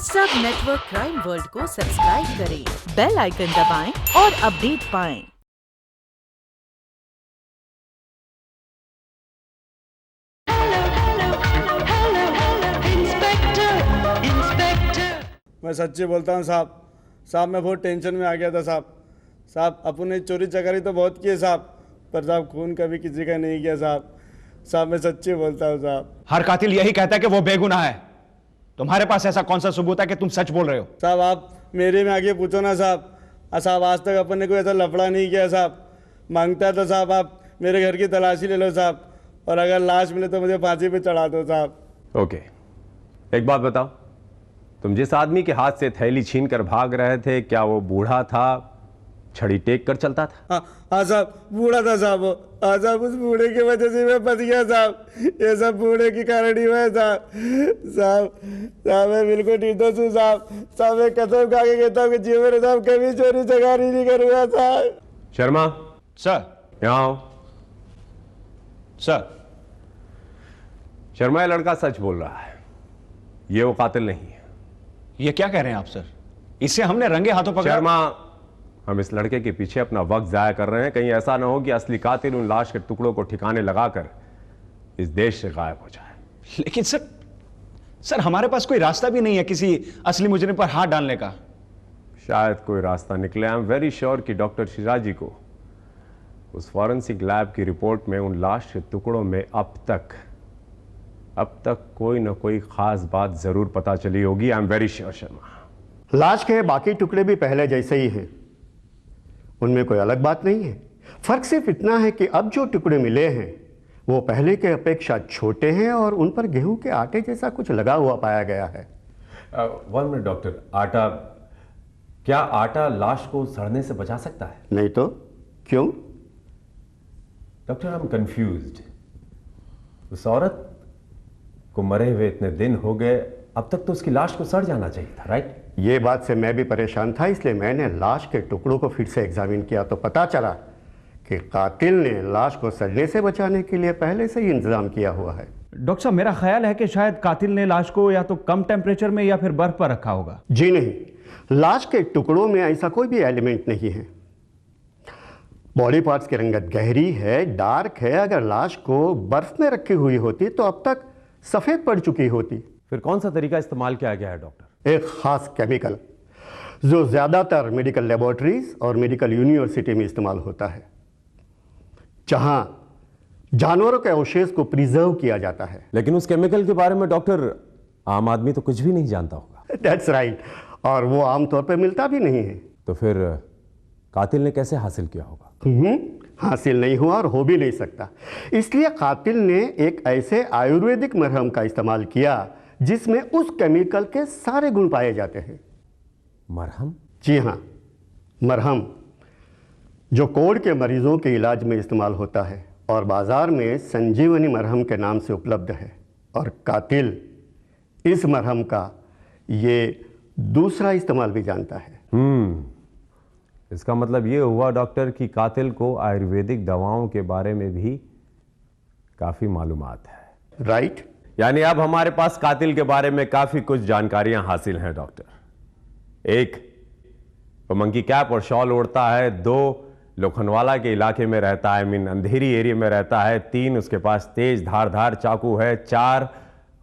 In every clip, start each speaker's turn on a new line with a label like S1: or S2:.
S1: सब network crime world को subscribe करें, बेल आइकन दबाएं और अपडेट पाएं।
S2: मैं सच्ची बोलता हूँ साहब मैं बहुत टेंशन में आ गया था साहब अपन ने चोरी चकारी तो बहुत किए साहब, पर साहब खून कभी किसी का नहीं किया साहब मैं सच्ची बोलता हूँ साहब।
S3: हर कातिल यही कहता है कि वो बेगुनाह है। तुम्हारे पास ऐसा कौन सा सबूत है कि तुम सच बोल रहे हो?
S2: साहब आप मेरे में आगे पूछो ना साहब आज तक अपन ने कोई ऐसा लफड़ा नहीं किया साहब। मांगता तो साहब आप मेरे घर की तलाशी ले लो साहब, और अगर लाश मिले तो मुझे फांसी पे चढ़ा दो साहब।
S4: ओके, एक बात बताओ, तुम जिस आदमी के हाथ से थैली छीन कर भाग रहे थे, क्या वो बूढ़ा था, छड़ी टेक कर चलता था?
S2: हाँ साहब, बूढ़ा था साहब। हाँ साहब, उस बूढ़े की वजह से मैं फंस गया साहब। ये सब बूढ़े की कारण ही हुआ है साहब मैं बिल्कुल निर्दोष हूँ साहब मैं कसम खा के कहता हूँ कि जीवन में साहब कभी चोरी चकारी नहीं करूँगा साहब।
S4: शर्मा
S3: सर।
S4: यहाँ आओ।
S3: सर।
S4: शर्मा, ये लड़का सच बोल रहा है, ये वो कातिल नहीं है।
S3: ये क्या कह रहे हैं आप सर? इसे हमने रंगे हाथों पकड़ा।
S4: शर्मा, हम इस लड़के के पीछे अपना वक्त जाया कर रहे हैं, कहीं ऐसा ना हो कि असली कातिल उन लाश के टुकड़ों को ठिकाने लगाकर इस देश से गायब हो जाए।
S3: लेकिन सर हमारे पास कोई रास्ता भी नहीं है किसी असली मुजरिम पर हाथ डालने का।
S4: शायद कोई रास्ता निकले। आई एम वेरी श्योर कि डॉक्टर शिराजी को उस फॉरेंसिक लैब की रिपोर्ट में उन लाश के टुकड़ों में अब तक कोई ना कोई खास बात जरूर पता चली होगी। I am very sure Sharma.
S5: लाश के बाकी टुकड़े भी पहले जैसे ही हैं, उनमें कोई अलग बात नहीं है। फर्क सिर्फ इतना है कि अब जो टुकड़े मिले हैं वो पहले के अपेक्षा छोटे हैं और उन पर गेहूं के आटे जैसा कुछ लगा हुआ पाया गया है।
S4: वन मिनट डॉक्टर, क्या आटा लाश को सड़ने से बचा सकता है?
S5: नहीं तो क्यों?
S4: Doctor, I am confused. उस औरत को मरे हुए इतने दिन हो गए, अब तक तो उसकी लाश को सड़ जाना चाहिए था, राइट?
S5: ये बात से मैं भी परेशान था, इसलिए मैंने लाश के टुकड़ों को फिर से एग्जामिन किया तो पता चला कि कातिल ने लाश को सड़ने से बचाने के लिए पहले से ही इंतजाम किया हुआ है।
S3: डॉक्टर साहब, मेरा ख्याल है कि शायद कातिल ने लाश को या तो कम टेम्परेचर में या फिर बर्फ पर रखा होगा।
S5: जी नहीं, लाश के टुकड़ों में ऐसा कोई भी एलिमेंट नहीं है। बॉडी पार्ट्स की रंगत गहरी है, डार्क है। अगर लाश को बर्फ में रखी हुई होती तो अब तक सफेद पड़ चुकी होती।
S4: फिर कौन सा तरीका इस्तेमाल किया गया है डॉक्टर?
S5: एक खास केमिकल जो ज्यादातर मेडिकल लेबोरेटरीज और मेडिकल यूनिवर्सिटी में इस्तेमाल होता है, जहां जानवरों के अवशेष को प्रिजर्व किया जाता है।
S4: लेकिन उस केमिकल के बारे में डॉक्टर, आम आदमी तो कुछ भी नहीं जानता होगा।
S5: दैट्स राइट, और वो आमतौर पर मिलता भी नहीं है।
S4: तो फिर कातिल ने कैसे हासिल किया होगा?
S5: हासिल नहीं हुआ और हो भी नहीं सकता। इसलिए कातिल ने एक ऐसे आयुर्वेदिक मरहम का इस्तेमाल किया जिसमें उस केमिकल के सारे गुण पाए जाते हैं।
S4: मरहम?
S5: जी हाँ, मरहम, जो कोढ़ के मरीजों के इलाज में इस्तेमाल होता है और बाजार में संजीवनी मरहम के नाम से उपलब्ध है। और कातिल इस मरहम का ये दूसरा इस्तेमाल भी जानता है।
S4: इसका मतलब ये हुआ डॉक्टर कि कातिल को आयुर्वेदिक दवाओं के बारे में भी काफी मालूमात है,
S5: राइट?
S4: यानी अब हमारे पास कातिल के बारे में काफी कुछ जानकारियां हासिल हैं डॉक्टर। एक, वो मंकी कैप और शॉल ओढ़ता है। 2, लोखंडवाला के इलाके में रहता है, मीन अंधेरी एरिया में रहता है। 3, उसके पास तेज धारदार चाकू है। 4,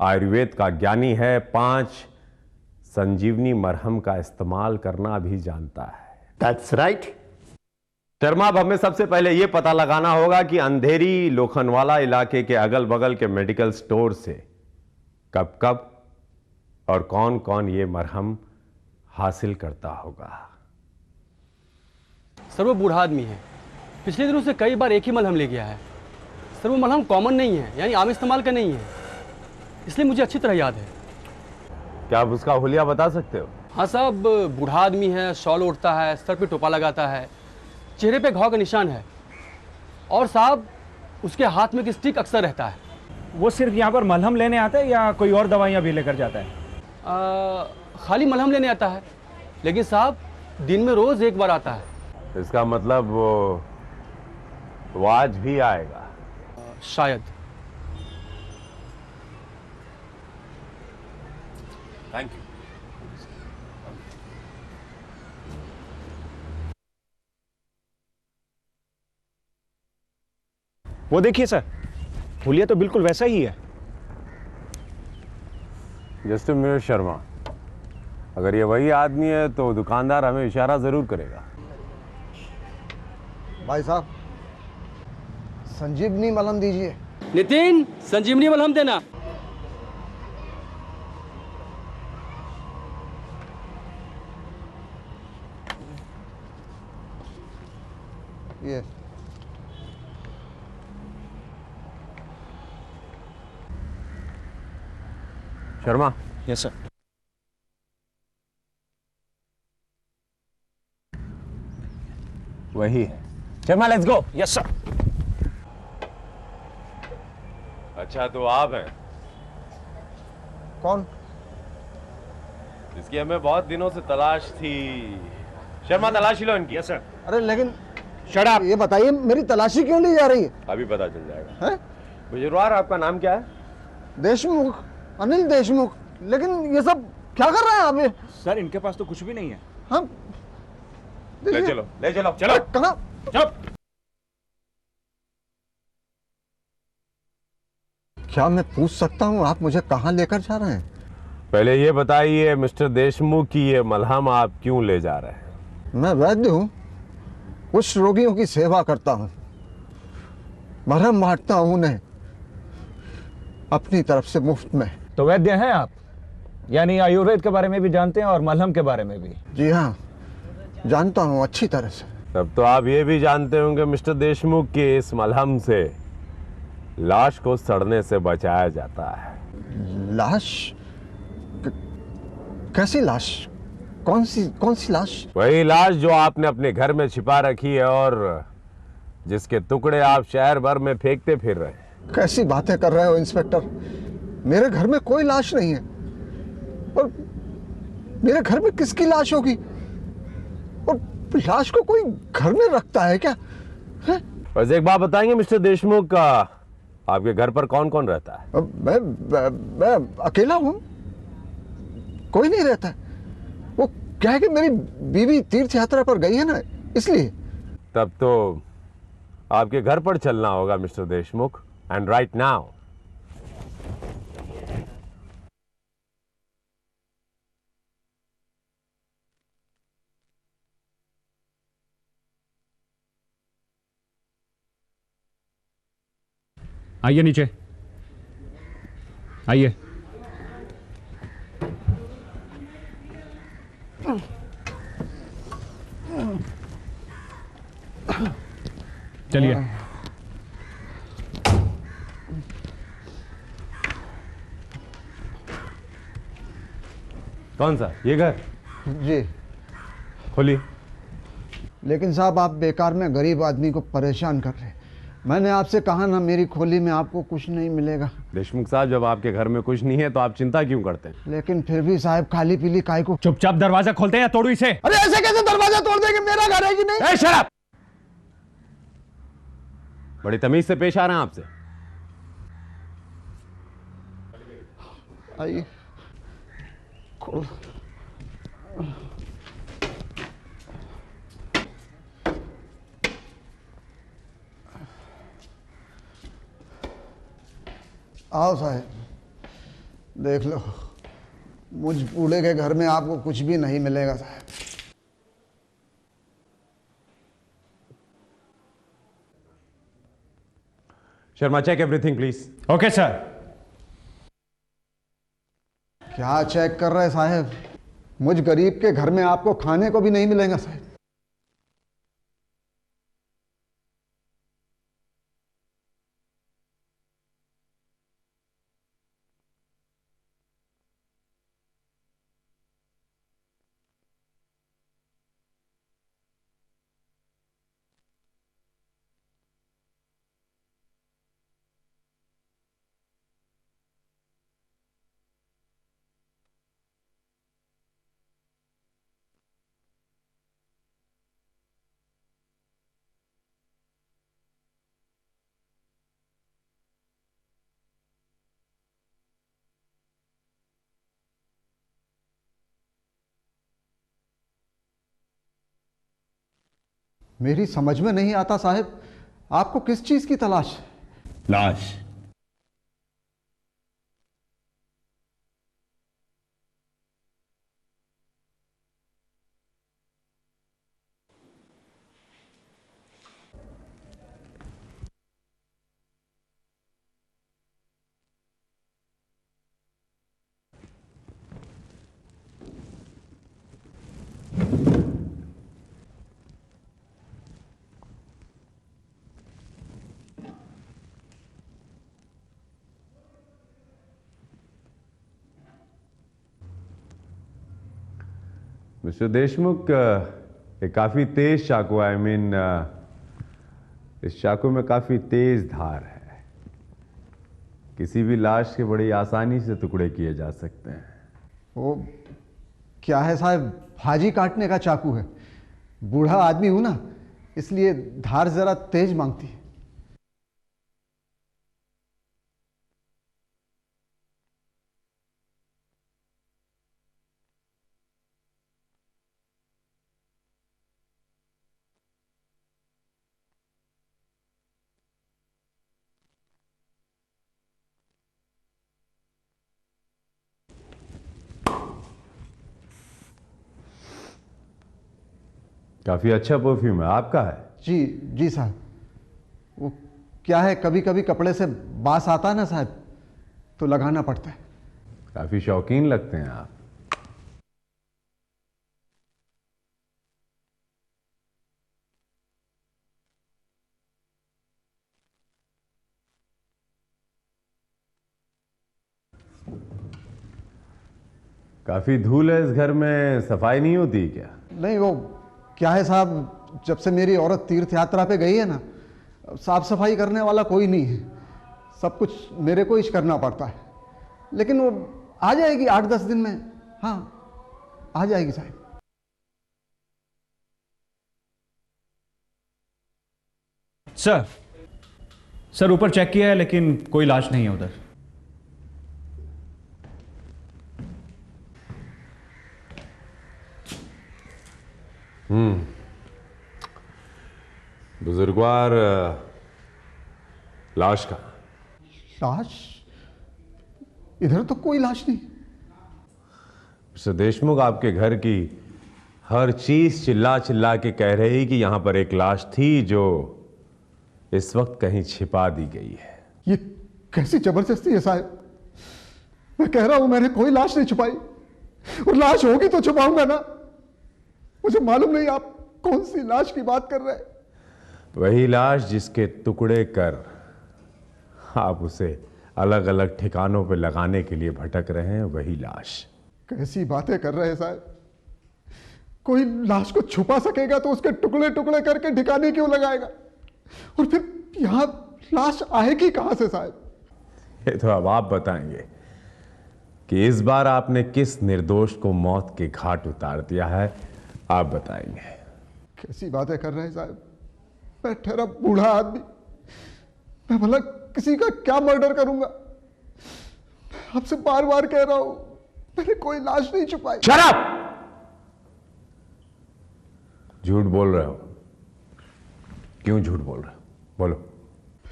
S4: आयुर्वेद का ज्ञानी है। 5, संजीवनी मरहम का इस्तेमाल करना भी जानता है।
S5: That's right.
S4: शर्मा, अब हमें सबसे पहले यह पता लगाना होगा कि अंधेरी लोखंडवाला इलाके के अगल बगल के मेडिकल स्टोर से कब कब और कौन कौन ये मरहम हासिल करता होगा।
S6: सर, वो बूढ़ा आदमी है, पिछले दिनों से कई बार एक ही मलहम ले गया है। सर, वो मलहम कॉमन नहीं है, यानी आम इस्तेमाल का नहीं है, इसलिए मुझे अच्छी तरह याद है।
S4: क्या आप उसका हुलिया बता सकते हो?
S6: हाँ साहब, बूढ़ा आदमी है, शॉल ओढ़ता है, सर पे टोपा लगाता है, चेहरे पे घाव का निशान है, और साहब उसके हाथ में एक स्टिक अक्सर रहता है।
S3: वो सिर्फ यहाँ पर मलहम लेने आता है या कोई और दवाइयाँ भी लेकर जाता है?
S6: खाली मलहम लेने आता है, लेकिन साहब दिन में रोज एक बार आता है।
S4: इसका मतलब वो आज भी आएगा?
S6: शायद।
S4: Thank you.
S3: वो देखिए सर, हुलिया तो बिल्कुल वैसा ही है।
S4: जस्ट मिनट शर्मा, अगर ये वही आदमी है तो दुकानदार हमें इशारा जरूर करेगा।
S7: भाई साहब, संजीवनी मलहम दीजिए।
S6: नितिन, संजीवनी मलहम देना।
S7: ये
S4: शर्मा,
S3: यस सर।
S4: वही है। Sharma, let's go.
S3: Yes sir.
S4: अच्छा, तो आप हैं
S7: कौन?
S4: जिसकी हमें बहुत दिनों से तलाश थी। शर्मा, तलाशी लो इनकी।
S3: Yes sir.
S7: अरे लेकिन
S3: शट अप।
S7: ये बताइए, मेरी तलाशी क्यों ली जा रही है?
S4: अभी पता चल जाएगा।
S7: हैं?
S4: बुजुर्गवार, आपका नाम क्या है?
S7: देशमुख, अनिल देशमुख। लेकिन ये सब क्या कर रहे हैं आप? ये
S3: सर, इनके पास तो कुछ भी नहीं है।
S7: हम
S4: ले चलो, ले चलो।
S3: चलो
S7: कहाँ?
S3: चुप।
S7: क्या मैं पूछ सकता हूँ आप मुझे कहाँ लेकर जा रहे हैं?
S4: पहले ये बताइए मिस्टर देशमुख की ये मलहम आप क्यों ले जा रहे हैं?
S7: मैं वैद्य हूँ, कुछ रोगियों की सेवा करता हूँ, मरहम बांटता हूँ उन्हें अपनी तरफ से मुफ्त में।
S3: तो वैद्य हैं आप, यानी आयुर्वेद के बारे में भी जानते हैं और मलहम के बारे में भी।
S7: जी हाँ, जानता हूँ अच्छी तरह से।
S4: तब तो आप ये भी जानते होंगे मिस्टर देशमुख की इस मलहम से लाश को सड़ने से बचाया जाता है।
S7: लाश? कैसी लाश? कौन सी लाश?
S4: वही लाश जो आपने अपने घर में छिपा रखी है और जिसके टुकड़े आप शहर भर में फेंकते फिर रहे हैं।
S7: कैसी बातें कर रहे हो इंस्पेक्टर? मेरे घर में कोई लाश नहीं है। और मेरे घर में किसकी लाश होगी? और लाश को कोई घर में रखता है क्या? है?
S4: बस एक बात बताएंगे मिस्टर देशमुख का, आपके घर पर कौन कौन रहता है?
S7: मैं अकेला हूं, कोई नहीं रहता है। वो क्या है कि मेरी बीवी तीर्थ यात्रा पर गई है ना, इसलिए।
S4: तब तो आपके घर पर चलना होगा mister Deshmukh, and right now.
S3: आइए नीचे, आइए। चलिए।
S4: कौन सा? ये घर?
S7: जी,
S4: खोलिए।
S7: लेकिन साहब आप बेकार में गरीब आदमी को परेशान कर रहे हैं। मैंने आपसे कहा ना, मेरी खोली में आपको कुछ नहीं मिलेगा।
S4: देशमुख साहब, जब आपके घर में कुछ नहीं है तो आप चिंता क्यों करते हैं?
S7: लेकिन फिर भी साहब, खाली पीली काय को।
S3: चुपचाप दरवाजा खोलते हैं या तोड़ू इसे?
S7: अरे ऐसे कैसे दरवाजा तोड़ देंगे? मेरा घर है कि नहीं?
S3: Shut up.
S4: बड़ी तमीज से पेश आ रहे हैं आपसे।
S7: आइए, खोलो। आओ साहब, देख लो, मुझ बूढ़े के घर में आपको कुछ भी नहीं मिलेगा साहब।
S4: Sharma, check everything please.
S3: Okay sir.
S7: क्या चेक कर रहे हैं साहब? मुझ गरीब के घर में आपको खाने को भी नहीं मिलेगा साहब। मेरी समझ में नहीं आता साहब, आपको किस चीज की तलाश है?
S3: लाश।
S4: मिस्टर देशमुख, ये काफी तेज चाकू, आई मीन इस चाकू में काफी तेज धार है। किसी भी लाश के बड़ी आसानी से टुकड़े किए जा सकते हैं।
S7: वो क्या है साहब, भाजी काटने का चाकू है। बूढ़ा आदमी हूं ना, इसलिए धार जरा तेज मांगती है।
S4: काफी अच्छा परफ्यूम है, आपका है?
S7: जी जी साहब। वो क्या है, कभी कभी कपड़े से बास आता है ना साहब, तो लगाना पड़ता है।
S4: काफी शौकीन लगते हैं आप। काफी धूल है इस घर में, सफाई नहीं होती क्या?
S7: नहीं, वो क्या है साहब, जब से मेरी औरत तीर्थ यात्रा पे गई है ना, साफ सफाई करने वाला कोई नहीं है। सब कुछ मेरे को ही करना पड़ता है। लेकिन वो आ जाएगी 8-10 दिन में। हाँ, आ जाएगी साहब।
S3: सर ऊपर चेक किया है लेकिन कोई लाश नहीं है उधर।
S4: बुजुर्गवार, लाश का?
S7: लाश? इधर तो कोई लाश नहीं।
S4: मिस्टर देशमुख, आपके घर की हर चीज चिल्ला चिल्ला के कह रही कि यहां पर एक लाश थी जो इस वक्त कहीं छिपा दी गई है।
S7: ये कैसी जबरदस्ती है साहब? मैं कह रहा हूं मैंने कोई लाश नहीं छुपाई, और लाश होगी तो छुपाऊंगा ना। मुझे मालूम नहीं आप कौन सी लाश की बात कर रहे हैं।
S4: वही लाश जिसके टुकड़े कर आप उसे अलग अलग ठिकानों पर लगाने के लिए भटक रहे हैं, वही लाश।
S7: कैसी बातें कर रहे हैं साहब? कोई लाश को छुपा सकेगा तो उसके टुकड़े टुकड़े करके ठिकाने क्यों लगाएगा? और फिर यहां लाश आएगी कहां से साहब?
S4: ये तो अब आप बताएंगे कि इस बार आपने किस निर्दोष को मौत के घाट उतार दिया है। आप बताएंगे।
S7: कैसी बातें कर रहे हैं साहब? मैं ठहरा बूढ़ा आदमी, मैं भला किसी का क्या मर्डर करूंगा? आपसे बार बार कह रहा हूं, मैंने कोई लाश नहीं छुपाई।
S4: शराब! झूठ बोल रहे हो। क्यों झूठ बोल रहे हो? बोलो।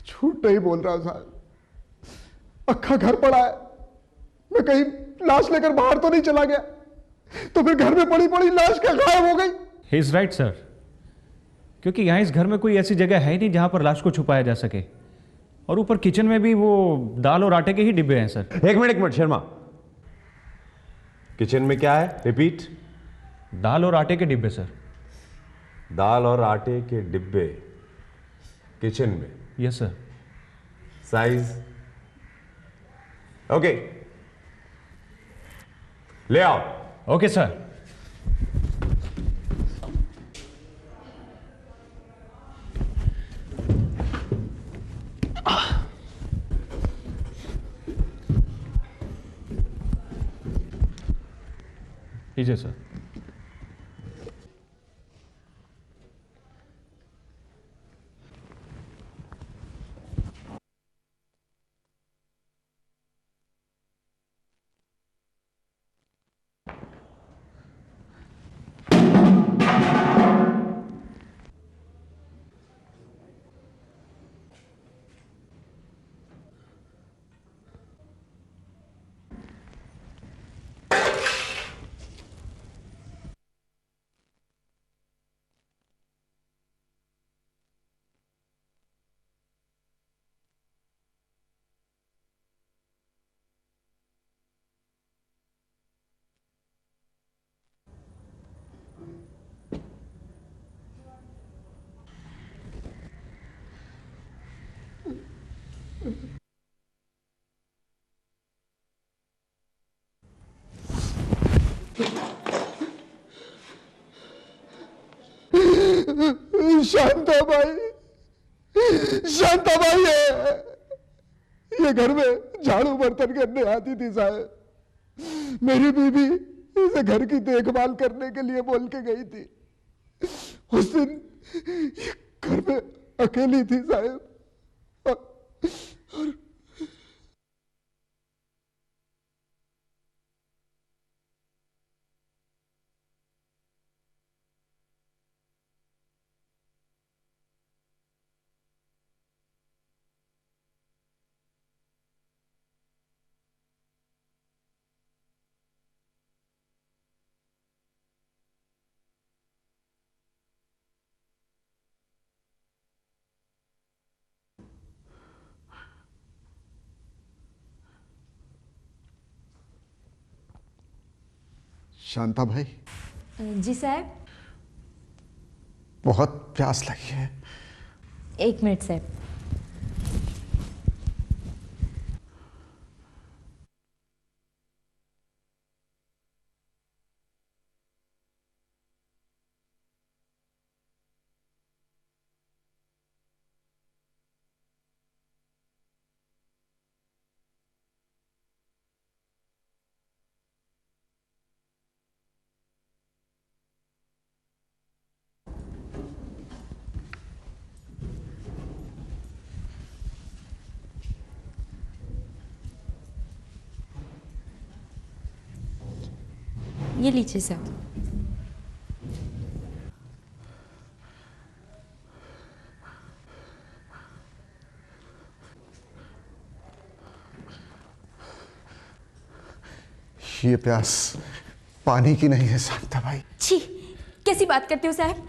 S7: झूठ नहीं बोल रहा साहब, अक्खा घर पड़ा है। मैं कहीं लाश लेकर बाहर तो नहीं चला गया, तो फिर घर में पड़ी पड़ी लाश क्या गायब हो गई?
S8: ही इज राइट सर, क्योंकि यहाँ इस घर में कोई ऐसी जगह है नहीं जहां पर लाश को छुपाया जा सके। और ऊपर किचन में भी वो दाल और आटे के ही डिब्बे हैं सर।
S4: एक मिनट शर्मा, किचन में क्या है? रिपीट।
S8: दाल और आटे के डिब्बे सर।
S4: दाल और आटे के डिब्बे किचन में?
S8: Yes sir.
S4: साइज? ओके, ले आओ।
S8: Okay sir. लीजिए सर।
S7: शांताबाई, शांताबाई है, ये घर में झाड़ू बर्तन करने आती थी साहब। मेरी बीवी इसे घर की देखभाल करने के लिए बोल के गई थी। उस दिन ये घर में अकेली थी साहब, और शांता भाई।
S9: जी साहब।
S7: बहुत प्यास लगी है।
S9: 1 मिनट साहब। ये लीजिए सर।
S7: ये प्यास पानी की नहीं है शांता भाई।
S9: छी, कैसी बात करते हो साहब?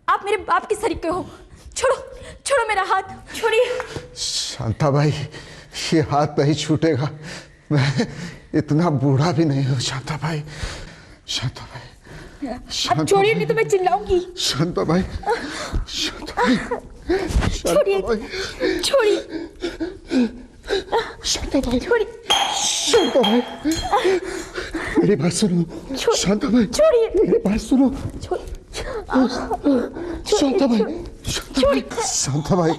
S9: आप मेरे बाप के सरीके हो। छोड़ो, छोड़ो मेरा हाथ, छोड़िए।
S7: शांता भाई, ये हाथ नहीं छूटेगा। मैं इतना बूढ़ा भी नहीं हूँ शांता भाई। शांता भाई,
S9: अब छोड़िए नहीं तो मैं चिल्लाऊंगी।
S7: शांता भाई, शांता भाई,
S9: छोड़िए, छोड़िए,
S7: शांता भाई,
S9: छोड़िए,
S7: शांता भाई, मेरी बात सुनो। शांता भाई,
S9: छोड़िए,
S7: मेरी बात सुनो। शांता भाई, शांता भाई, शांता भाई,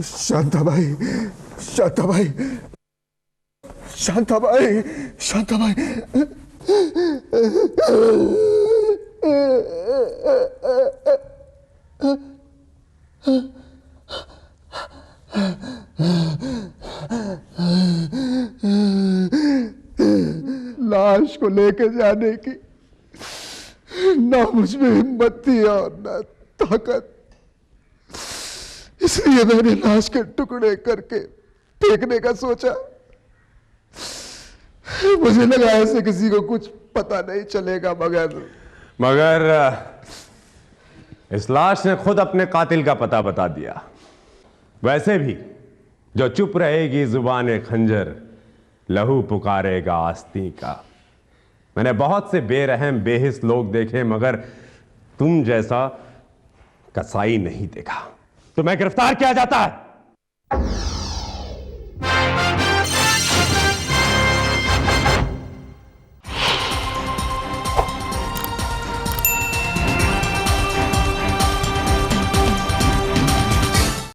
S7: शांता भाई, शांता भाई, शांता भाई, शांता भाई, लाश को लेके जाने की ना मुझ में हिम्मत थी और ना ताकत, इसलिए मैंने लाश के टुकड़े करके फेंकने का सोचा। मुझे लगा ऐसे किसी को कुछ पता नहीं चलेगा,
S4: मगर इस लाश ने खुद अपने कातिल का पता बता दिया। वैसे भी जो चुप रहेगी जुबान खंजर, लहू पुकारेगा आस्तीन का। मैंने बहुत से बेरहम बेहिस लोग देखे, मगर तुम जैसा कसाई नहीं देखा। तुम्हें गिरफ्तार किया जाता है।